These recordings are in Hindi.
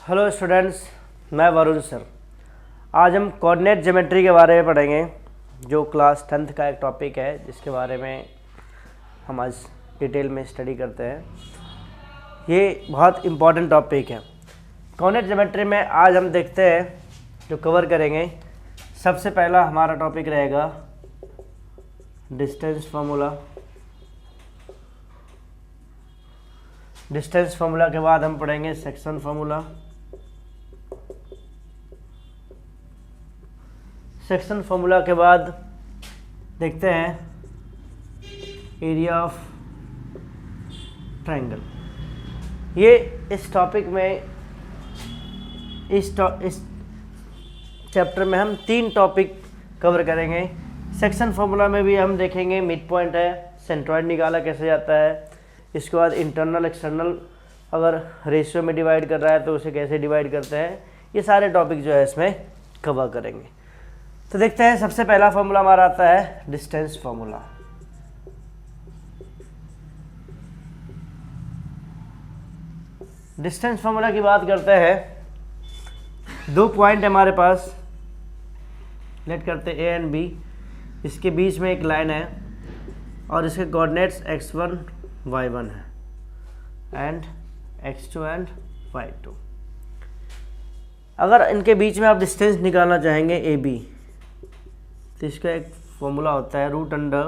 हेलो स्टूडेंट्स, मैं वरुण सर। आज हम कोऑर्डिनेट ज्योमेट्री के बारे में पढ़ेंगे, जो क्लास 10th का एक टॉपिक है जिसके बारे में हम आज डिटेल में स्टडी करते हैं। ये बहुत इम्पॉर्टेंट टॉपिक है। कोऑर्डिनेट ज्योमेट्री में आज हम देखते हैं, जो कवर करेंगे, सबसे पहला हमारा टॉपिक रहेगा डिस्टेंस फार्मूला। डिस्टेंस फार्मूला के बाद हम पढ़ेंगे सेक्शन फार्मूला। सेक्शन फार्मूला के बाद देखते हैं एरिया ऑफ ट्रायंगल। ये इस टॉपिक में इस चैप्टर में हम 3 टॉपिक कवर करेंगे। सेक्शन फार्मूला में भी हम देखेंगे मिड पॉइंट है, सेंट्रॉइड निकाला कैसे जाता है, इसके बाद इंटरनल एक्सटर्नल अगर रेशियो में डिवाइड कर रहा है तो उसे कैसे डिवाइड करते हैं। ये सारे टॉपिक जो है इसमें कवर करेंगे। तो देखते हैं, सबसे पहला फार्मूला हमारा आता है डिस्टेंस फार्मूला। डिस्टेंस फार्मूला की बात करते हैं। 2 पॉइंट है हमारे पास, लेट करते हैं ए एंड बी। इसके बीच में एक लाइन है और इसके कोऑर्डिनेट्स x1 y1 है एंड x2 एंड y2। अगर इनके बीच में आप डिस्टेंस निकालना चाहेंगे ए बी, तो इसका एक फॉर्मूला होता है root under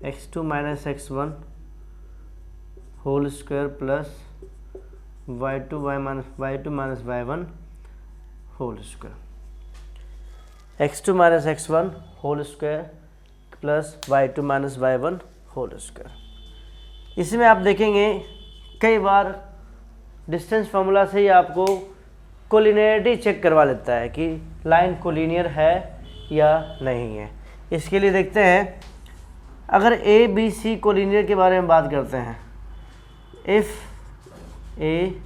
x2 minus x1 whole square plus y2 minus y1 whole square. x2 minus x1 whole square plus y2 minus y1 whole square. इसमें आप देखेंगे कई बार डिस्टेंस फार्मूला से ही आपको कोलिनियरिटी चेक करवा लेता है कि लाइन कोलिनियर है या नहीं है। इसके लिए देखते हैं, अगर ए बी सी कोलिनियर के बारे में बात करते हैं, if A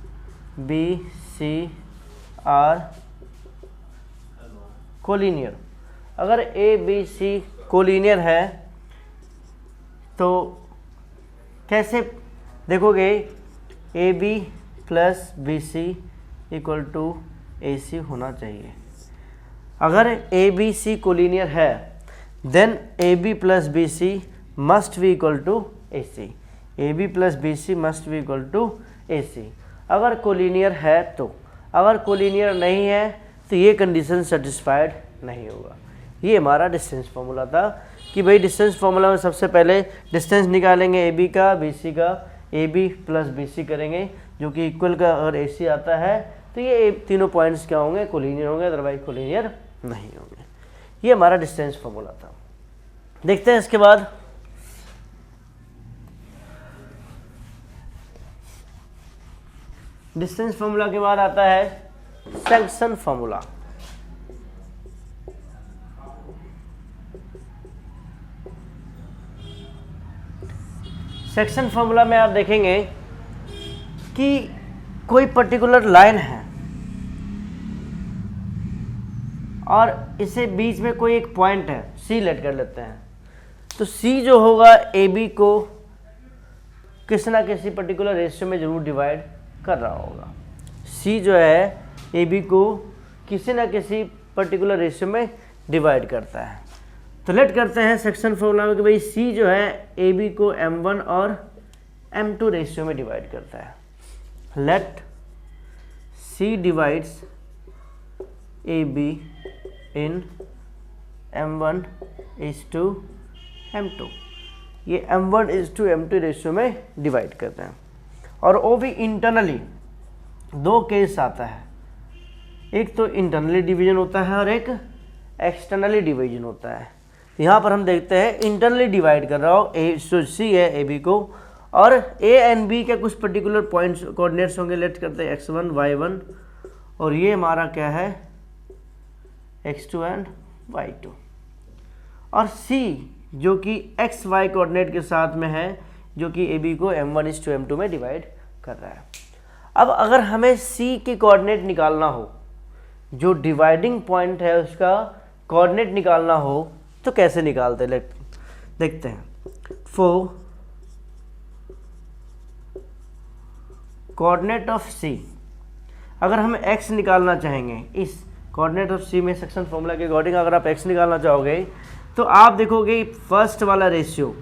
B C are collinear, अगर ए बी सी कोलिनियर है तो कैसे देखोगे, A B plus B C equal to A C होना चाहिए। अगर ए बी सी कोलिनियर है then A B plus B C must be equal to A C. A B plus B C must be equal to A C अगर कोलिनियर है तो। अगर कोलिनियर नहीं है तो ये कंडीशन सेटिस्फाइड नहीं होगा। ये हमारा डिस्टेंस फार्मूला था कि भाई डिस्टेंस फार्मूला में सबसे पहले डिस्टेंस निकालेंगे ए बी का, बी सी का, A B plus B C करेंगे जो कि इक्वल का। अगर ए सी आता है तो ये तीनों पॉइंट्स क्या होंगे, कोलिनियर होंगे, अदरवाइज कोलिनियर नहीं होंगे। ये हमारा डिस्टेंस फार्मूला था। देखते हैं इसके बाद डिस्टेंस फार्मूला के बाद आता है सेक्शन फार्मूला। सेक्शन फार्मूला में आप देखेंगे कि कोई पर्टिकुलर लाइन है और इसे बीच में कोई एक पॉइंट है, सी लेट कर लेते हैं। तो सी जो होगा ए बी को किसी ना किसी पर्टिकुलर रेशियो में जरूर डिवाइड कर रहा होगा। सी जो है ए बी को किसी ना किसी पर्टिकुलर रेशियो में डिवाइड करता है। तो लेट करते हैं सेक्शन फॉर्मूला में कि भाई सी जो है ए बी को m1 और m2 रेशियो में डिवाइड करता है। Let see divides A be in m1 is to m2। ये m1 is to m2 ratio में डिवाइड करते हैं। और वो भी इंटरनली 2 केस आता है, एक तो इंटरनली डिवीजन होता है और एक एक्सटर्नली डिवीजन होता है। यहाँ पर हम देखते हैं इंटरनली डिवाइड कर रहा हो, ए सी है ए बी को, और ए एंड बी के कुछ पर्टिकुलर पॉइंट्स कोऑर्डिनेट्स होंगे। लेट करते हैं x1 y1 और ये हमारा क्या है x2 एंड y2। और c जो कि x y कोऑर्डिनेट के साथ में है, जो कि ए बी को m1 is to m2 में डिवाइड कर रहा है। अब अगर हमें c के कोऑर्डिनेट निकालना हो, जो डिवाइडिंग पॉइंट है उसका कोऑर्डिनेट निकालना हो, तो कैसे निकालते हैं देखते हैं। फॉर कोऑर्डिनेट ऑफ सी, अगर हम x निकालना चाहेंगे इस कोऑर्डिनेट ऑफ c में सेक्शन फॉर्मूला के अकॉर्डिंग अगर आप x निकालना चाहोगे तो आप देखोगे फर्स्ट वाला रेशियो,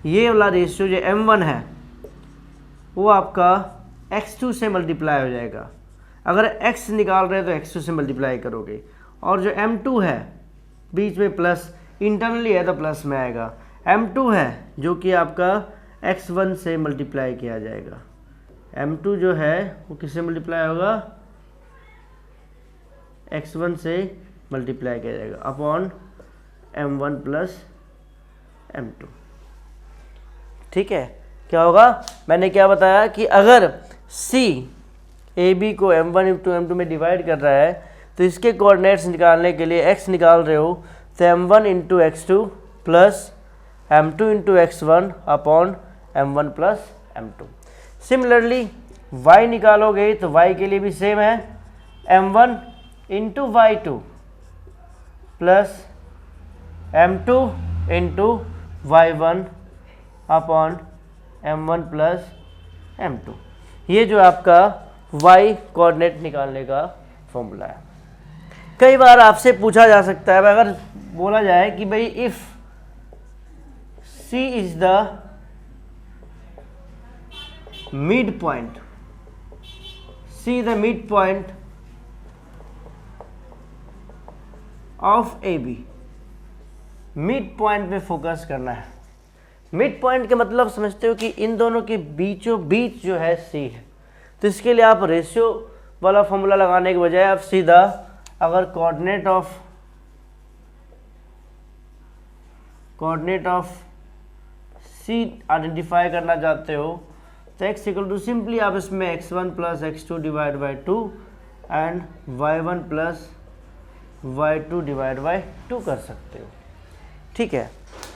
ये वाला रेशियो जो m1 है वो आपका x2 से मल्टीप्लाई हो जाएगा। अगर x निकाल रहे हैं तो x2 से मल्टीप्लाई करोगे, और जो m2 है बीच में प्लस इंटरनली है तो प्लस में आएगा, m2 है जो कि आपका x1 से मल्टीप्लाई किया जाएगा। m2 जो है वो किससे मल्टीप्लाई होगा, x1 से मल्टीप्लाई किया जाएगा अपॉन m1 प्लस m2। ठीक है, क्या होगा, मैंने क्या बताया कि अगर c AB को m1 इंटू m2 में डिवाइड कर रहा है तो इसके कोऑर्डिनेट्स निकालने के लिए x निकाल रहे हो तो m1 into x2 plus m2 into x1 upon m1 plus m2। Similarly y निकालोगे तो y के लिए भी सेम है, m1 into y2 plus m2 into y1 upon m1 plus m2। ये जो आपका y कोऑर्डिनेट निकालने का फॉर्मूला है। कई बार आपसे पूछा जा सकता है, अगर बोला जाए कि भाई if c is the mid point, c the mid point of AB, mid point पे फोकस करना है। मिड पॉइंट के मतलब समझते हो कि इन दोनों के बीचों बीच जो है C है, तो इसके लिए आप रेशियो वाला फॉर्मूला लगाने के बजाय आप सीधा अगर कोऑर्डिनेट ऑफ C आइडेंटिफाई करना चाहते हो तो x इक्वल टू सिंपली आप इसमें x1 plus x2 divide by 2 and y1 plus y2 divide by 2 कर सकते हो। ठीक है,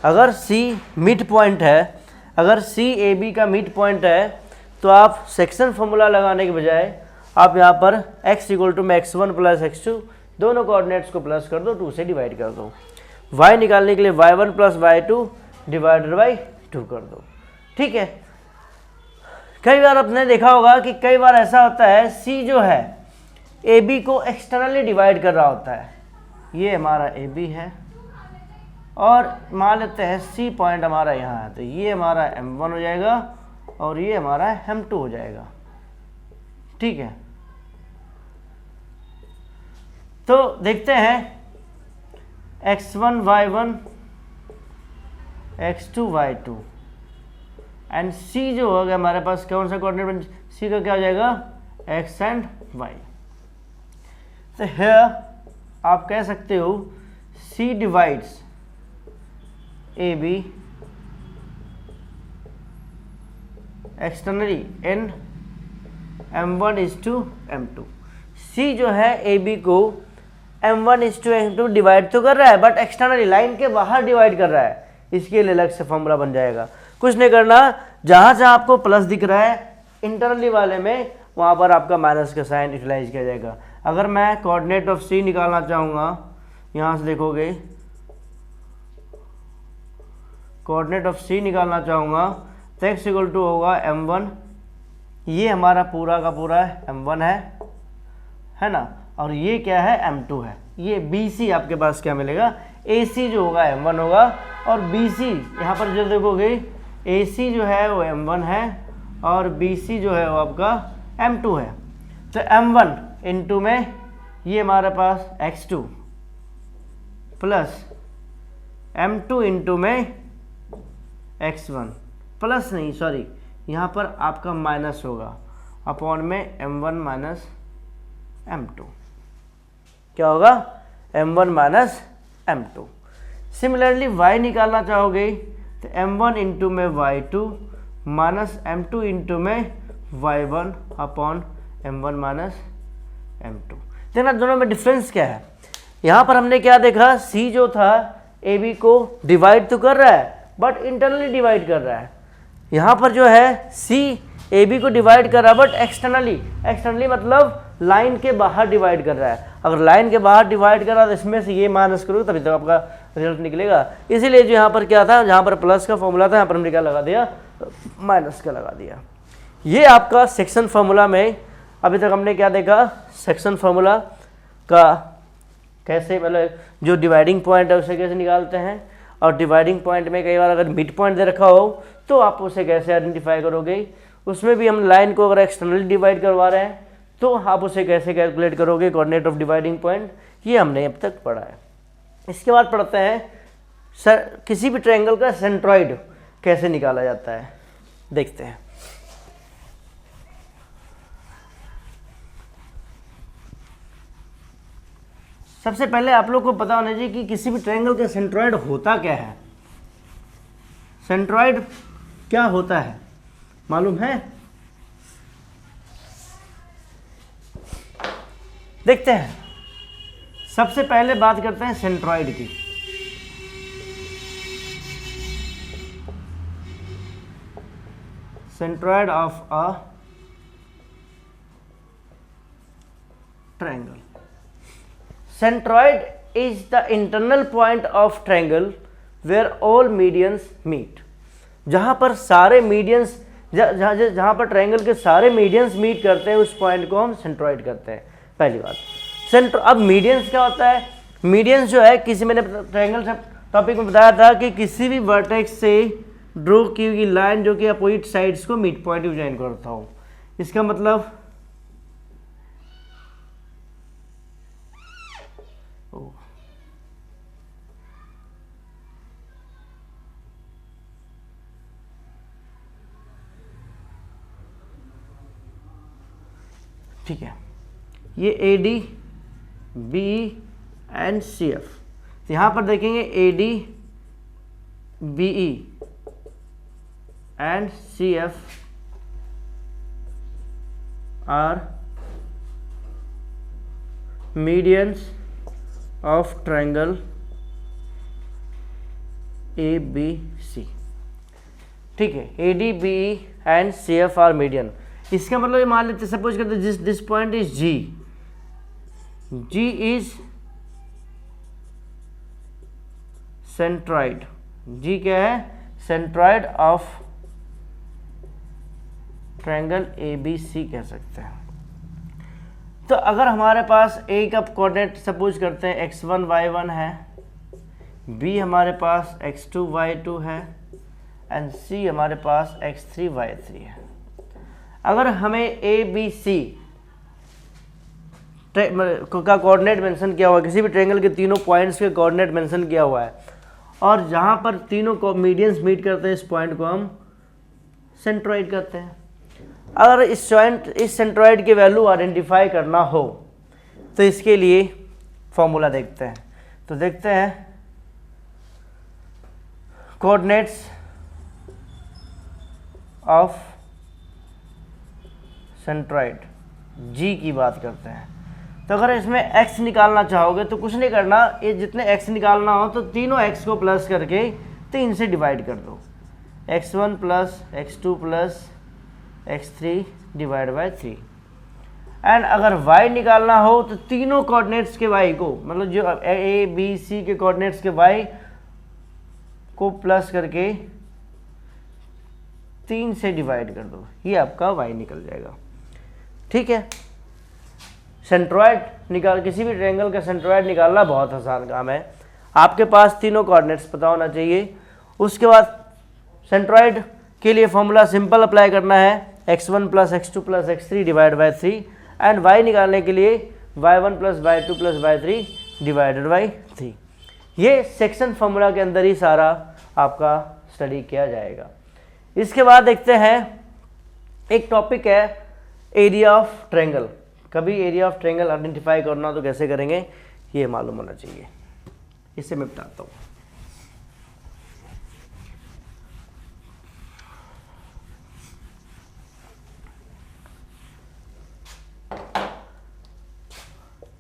अगर C मिड पॉइंट है, अगर C AB का मिड पॉइंट है तो आप सेक्शन फॉर्मूला लगाने के बजाय आप यहाँ पर x इक्वल टू में x1 प्लस x2 दोनों कोऑर्डिनेट्स को प्लस कर दो, 2 से डिवाइड कर दो। y निकालने के लिए y1 plus y2 divided by 2 कर दो। ठीक है, कई बार आपने देखा होगा कि कई बार ऐसा होता है C जो है AB को एक्सटर्नली डिवाइड कर रहा होता है। ये हमारा AB है और मान लेते हैं C पॉइंट हमारा यहाँ है, तो ये हमारा M1 हो जाएगा और ये हमारा M2 हो जाएगा। ठीक है, तो देखते हैं x1 y1 x2 y2 and C जो होगा हमारे पास कौन सा कोऑर्डिनेट, C का क्या हो जाएगा x एंड y। तो here आप कह सकते हो C divides AB externally in m1 is to m2। C जो है AB को m1 is to m2 divide तो कर रहा है बट एक्सटर्नली लाइन के बाहर डिवाइड कर रहा है, इसके लिए अलग से फॉर्मूला बन जाएगा। कुछ नहीं करना, जहाँ जहाँ आपको प्लस दिख रहा है इंटरनली वाले में वहाँ पर आपका माइनस का साइन यूटिलाइज किया जाएगा। अगर मैं कोऑर्डिनेट ऑफ C निकालना चाहूँगा, यहाँ से देखोगे कोऑर्डिनेट ऑफ C निकालना चाहूँगा तो x इक्वल टू होगा m1, ये हमारा पूरा का पूरा m1 है ना, और ये क्या है m2 है। ये BC आपके पास क्या मिलेगा, AC जो होगा m1 होगा और BC यहाँ पर जो देखोगे AC जो है वो m1 है और BC जो है वो आपका m2 है। तो m1 इंटू में ये हमारे पास x2 प्लस m2 इंटू में x1 प्लस नहीं सॉरी यहाँ पर आपका माइनस होगा अपॉन में m1 माइनस m2। क्या होगा, m1 minus m2। Similarly y निकालना चाहोगे तो m1 इंटू में y2 माइनस m2 इंटू में y1 upon m1 minus m2। देखना दोनों में डिफरेंस क्या है। यहाँ पर हमने क्या देखा, C जो था AB को डिवाइड तो कर रहा है बट इंटरनली डिवाइड कर रहा है। यहाँ पर जो है C AB को डिवाइड कर रहा है बट एक्सटर्नली मतलब लाइन के बाहर डिवाइड कर रहा है। अगर लाइन के बाहर डिवाइड कर रहा है तो इसमें से ये माइनस करोगे तभी तक आपका रिजल्ट निकलेगा। इसीलिए जो यहाँ पर क्या था, जहाँ पर प्लस का फॉर्मूला था यहाँ पर हमने क्या लगा दिया, माइनस का लगा दिया। ये आपका सेक्शन फार्मूला में अभी तक हमने क्या देखा, सेक्शन फार्मूला का कैसे, मतलब जो डिवाइडिंग पॉइंट है उसे कैसे निकालते हैं, और डिवाइडिंग पॉइंट में कई बार अगर मिड पॉइंट दे रखा हो तो आप उसे कैसे आइडेंटिफाई करोगे। उसमें भी हम लाइन को अगर एक्सटर्नली डिवाइड करवा रहे हैं तो आप उसे कैसे कैलकुलेट करोगे, कोऑर्डिनेट ऑफ डिवाइडिंग पॉइंट, ये हमने अब तक पढ़ा है। इसके बाद पढ़ते हैं सर किसी भी ट्रायंगल का सेंट्रॉइड कैसे निकाला जाता है, देखते हैं। सबसे पहले आप लोग को पता होना चाहिए कि किसी भी ट्रायंगल का सेंट्रॉइड होता क्या है। सेंट्रॉइड क्या होता है मालूम है? देखते हैं। सबसे पहले बात करते हैं सेंट्रॉइड की। Centroid of a triangle. Centroid is the internal point of triangle where all medians meet। जहाँ पर सारे मीडियंस, जहाँ पर ट्रायंगल के सारे मीडियंस मीट करते हैं उस पॉइंट को हम सेंट्रॉइड करते हैं। पहली बात। अब मीडियंस क्या होता है? मीडियंस जो है, किसी मैंने ट्रायंगल से टॉपिक में बताया था कि किसी भी वर्टेक्स से ड्रॉ की हुई लाइन जो कि अपोजिट साइड्स को मिड पॉइंट ज्वाइन करता हो। इसका मतलब ठीक है, ये A D B and C F. यहाँ पर देखेंगे A D B E and C F are medians of triangle A B C. ठीक है, A D B E and C F are median. इसका मतलब ये मान लेते, सपोज करते this point is G, G is centroid. G क्या है? Centroid of triangle A B सी कह सकते हैं। तो अगर हमारे पास ए का कोऑर्डिनेट सपोज करते हैं x1 y1 है, बी हमारे पास x2 y2 है एंड सी हमारे पास x3 y3 है। अगर हमें ए बी सी का कोऑर्डिनेट मेंशन किया हुआ है, किसी भी ट्रायंगल के तीनों पॉइंट्स के कोऑर्डिनेट मेंशन किया हुआ है, और जहां पर तीनों मीडियंस मीट करते हैं इस पॉइंट को हम सेंट्रॉइड कहते हैं। अगर इस सेंट्रॉइड की वैल्यू आइडेंटिफाई करना हो तो इसके लिए फॉर्मूला देखते हैं। तो देखते हैं कोऑर्डिनेट्स ऑफ सेंट्रॉइड जी की बात करते हैं। तो अगर इसमें x निकालना चाहोगे तो कुछ नहीं करना, ये जितने x निकालना हो तो तीनों x को प्लस करके 3 से डिवाइड कर दो। x1 plus x2 plus x3 divide by 3। And अगर y निकालना हो तो तीनों कोऑर्डिनेट्स के y को, मतलब जो a b c के कोऑर्डिनेट्स के y को प्लस करके 3 से डिवाइड कर दो, ये आपका y निकल जाएगा। ठीक है, सेंट्रॉइड किसी भी ट्रायंगल का सेंट्रॉइड निकालना बहुत आसान काम है। आपके पास तीनों कोऑर्डिनेट्स पता होना चाहिए। उसके बाद सेंट्रॉइड के लिए फॉर्मूला सिंपल अप्लाई करना है, x1 plus x2 plus x3 divide by 3 and y निकालने के लिए y1 plus y2 plus y3 divided by 3। ये सेक्शन फॉर्मूला के अंदर ही सारा आपका स्टडी किया जाएगा। इसके बाद देखते हैं एक टॉपिक है एरिया ऑफ ट्रायंगल। कभी एरिया ऑफ ट्रायंगल आइडेंटिफाई करना तो कैसे करेंगे ये मालूम होना चाहिए। इसे मैं बताता हूँ।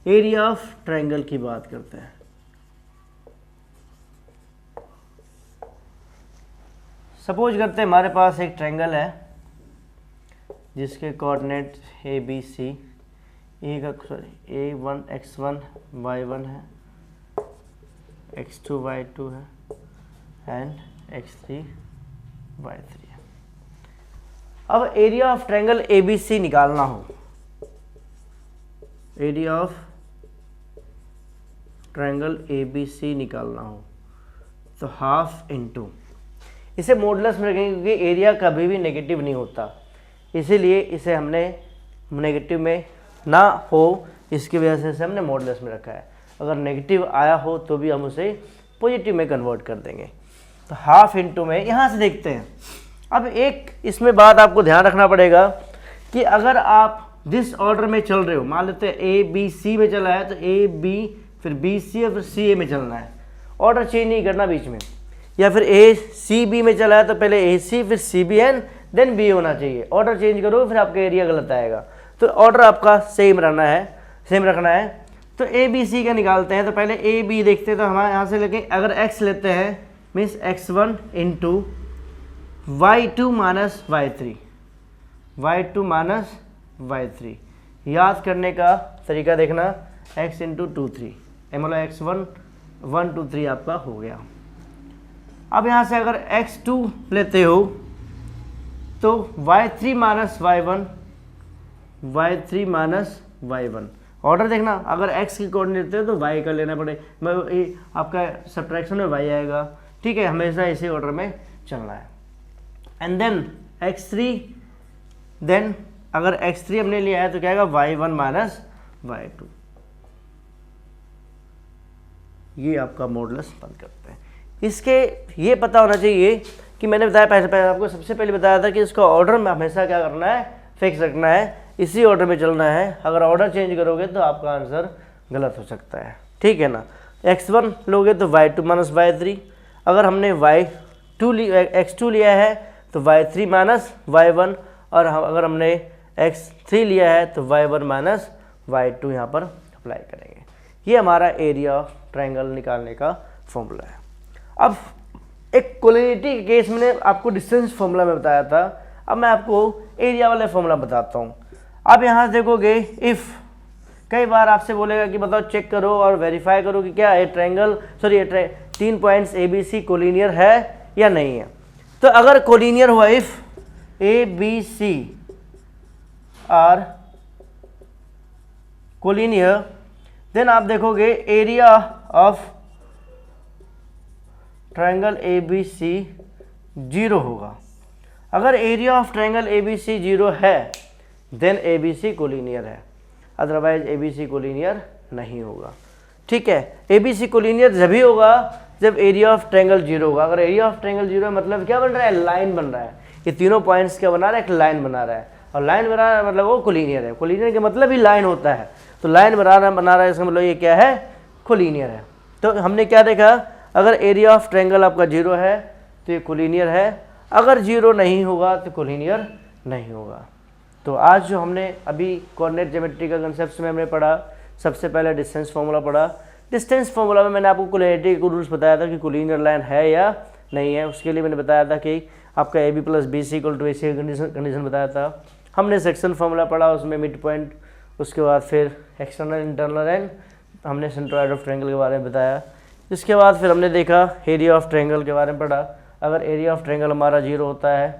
एरिया ऑफ ट्रायंगल की बात करते हैं। सपोज करते हैं हमारे पास एक ट्रायंगल है जिसके कोऑर्डिनेट ए बी सी, a1 x1 y1 है, x2 y2 है एंड x3 y3 है। अब एरिया ऑफ ट्रायंगल ABC निकालना हो एरिया ऑफ ट्रायंगल ABC निकालना हो तो हाफ इंटू, इसे मॉडुलस में रखेंगे क्योंकि एरिया कभी भी नेगेटिव नहीं होता, इसीलिए इसे हमने नेगेटिव में ना हो इसकी वजह से इसे हमने मॉडुलस में रखा है। अगर नेगेटिव आया हो तो भी हम उसे पॉजिटिव में कन्वर्ट कर देंगे। तो हाफ इंटू में यहाँ से देखते हैं। अब एक इसमें बात आपको ध्यान रखना पड़ेगा कि अगर आप जिस ऑर्डर में चल रहे हो, मान लेते हैं ABC में चला है तो AB फिर BC और फिर CA में चलना है, ऑर्डर चेंज नहीं करना बीच में। या फिर ACB में चला है तो पहले AC फिर CBN देन B होना चाहिए, ऑर्डर चेंज करो फिर आपका एरिया गलत आएगा। तो ऑर्डर आपका सेम रखना है। तो ABC का निकालते हैं तो पहले AB देखते हैं, तो हमारे यहाँ से लेके अगर x लेते हैं means x1 into y2 minus y3 याद करने का तरीका देखना, x इंटू 2 3 मतलब x1 1 2 3 आपका हो गया। अब यहाँ से अगर x2 लेते हो तो y3 माइनस y1 ऑर्डर देखना, अगर x की कोऑर्डिनेट लेते हो तो y का लेना पड़े, आपका सब्ट्रैक्शन में y आएगा, ठीक है, हमेशा इसी ऑर्डर में चलना है। एंड देन x3, देन अगर x3 हमने लिया है तो क्या आएगा y1 माइनस y2, ये आपका मॉडुलस बंद करते हैं। इसके ये पता होना चाहिए कि मैंने बताया पहले आपको सबसे पहले बताया था कि इसका ऑर्डर में हमेशा क्या करना है, फिक्स रखना है, इसी ऑर्डर में चलना है। अगर ऑर्डर चेंज करोगे तो आपका आंसर गलत हो सकता है, ठीक है ना। x1 लोगे तो y2 माइनस y3, अगर हमने x2 लिया है तो y3 माइनस y1, और अगर हमने x3 लिया है तो y1 माइनस y2 यहाँ पर अप्लाई करेंगे। ये हमारा एरिया ऑफ ट्रायंगल निकालने का फॉर्मूला है। अब एक कोलिनिटी के केस में आपको डिस्टेंस फॉर्मूला में बताया था, अब मैं आपको एरिया वाला फॉर्मूला बताता हूँ। अब यहाँ देखोगे इफ़, कई बार आपसे बोलेगा कि बताओ चेक करो और वेरीफाई करो कि क्या ये ट्रायंगल ये 3 पॉइंट्स ABC कोलिनियर है या नहीं है। तो अगर कोलिनियर हुआ, if ABC are collinear, then आप देखोगे एरिया ऑफ ट्रायंगल ABC 0 होगा। अगर एरिया ऑफ ट्रायंगल ABC 0 है देन ABC कोलिनियर है, अदरवाइज ABC कोलिनियर नहीं होगा, ठीक है। ABC कोलिनियर जब ही होगा जब एरिया ऑफ ट्रायंगल 0 होगा। अगर एरिया ऑफ ट्रायंगल 0 है मतलब क्या बन रहा है, लाइन बन रहा है। ये तीनों पॉइंट्स क्या बना रहा है, एक लाइन बना रहा है, और लाइन बना रहा है मतलब वो कोलिनियर है। कोलिनियर का मतलब ही लाइन होता है, तो लाइन बना रहा है इसका मतलब ये क्या है, कोलिनियर है। तो हमने क्या देखा, अगर एरिया ऑफ ट्रायंगल आपका 0 है तो ये कोलिनियर है, अगर 0 नहीं होगा तो कोलिनियर नहीं होगा। तो आज जो हमने अभी कोऑर्डिनेट ज्योमेट्री का कंसेप्ट में हमने पढ़ा, सबसे पहले डिस्टेंस फार्मूला पढ़ा। डिस्टेंस फार्मूला में मैंने आपको कोलिनिटी के रूल्स बताया था कि कोलिनियर लाइन है या नहीं है। उसके लिए मैंने बताया था कि आपका AB plus BC equal to AC condition बताया था। हमने सेक्शन फार्मूला पढ़ा, उसमें मिड पॉइंट, उसके बाद फिर एक्सटर्नल इंटरनल एंड हमने सेंट्रोइड ऑफ ट्रायंगल के बारे में बताया। इसके बाद फिर हमने देखा एरिया ऑफ ट्रायंगल के बारे में पढ़ा। अगर एरिया ऑफ ट्रायंगल हमारा 0 होता है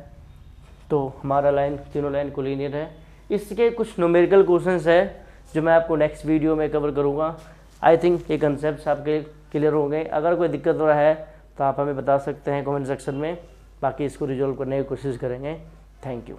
तो हमारा लाइन, तीनों लाइन कोलिनियर है। इसके कुछ न्यूमेरिकल क्वेश्चंस है जो मैं आपको नेक्स्ट वीडियो में कवर करूँगा। आई थिंक ये कंसेप्ट आपके क्लियर हो गए। अगर कोई दिक्कत हो रहा है तो आप हमें बता सकते हैं कमेंट सेक्शन में, बाकी इसको रिजॉल्व करने की कोशिश करेंगे। Thank you.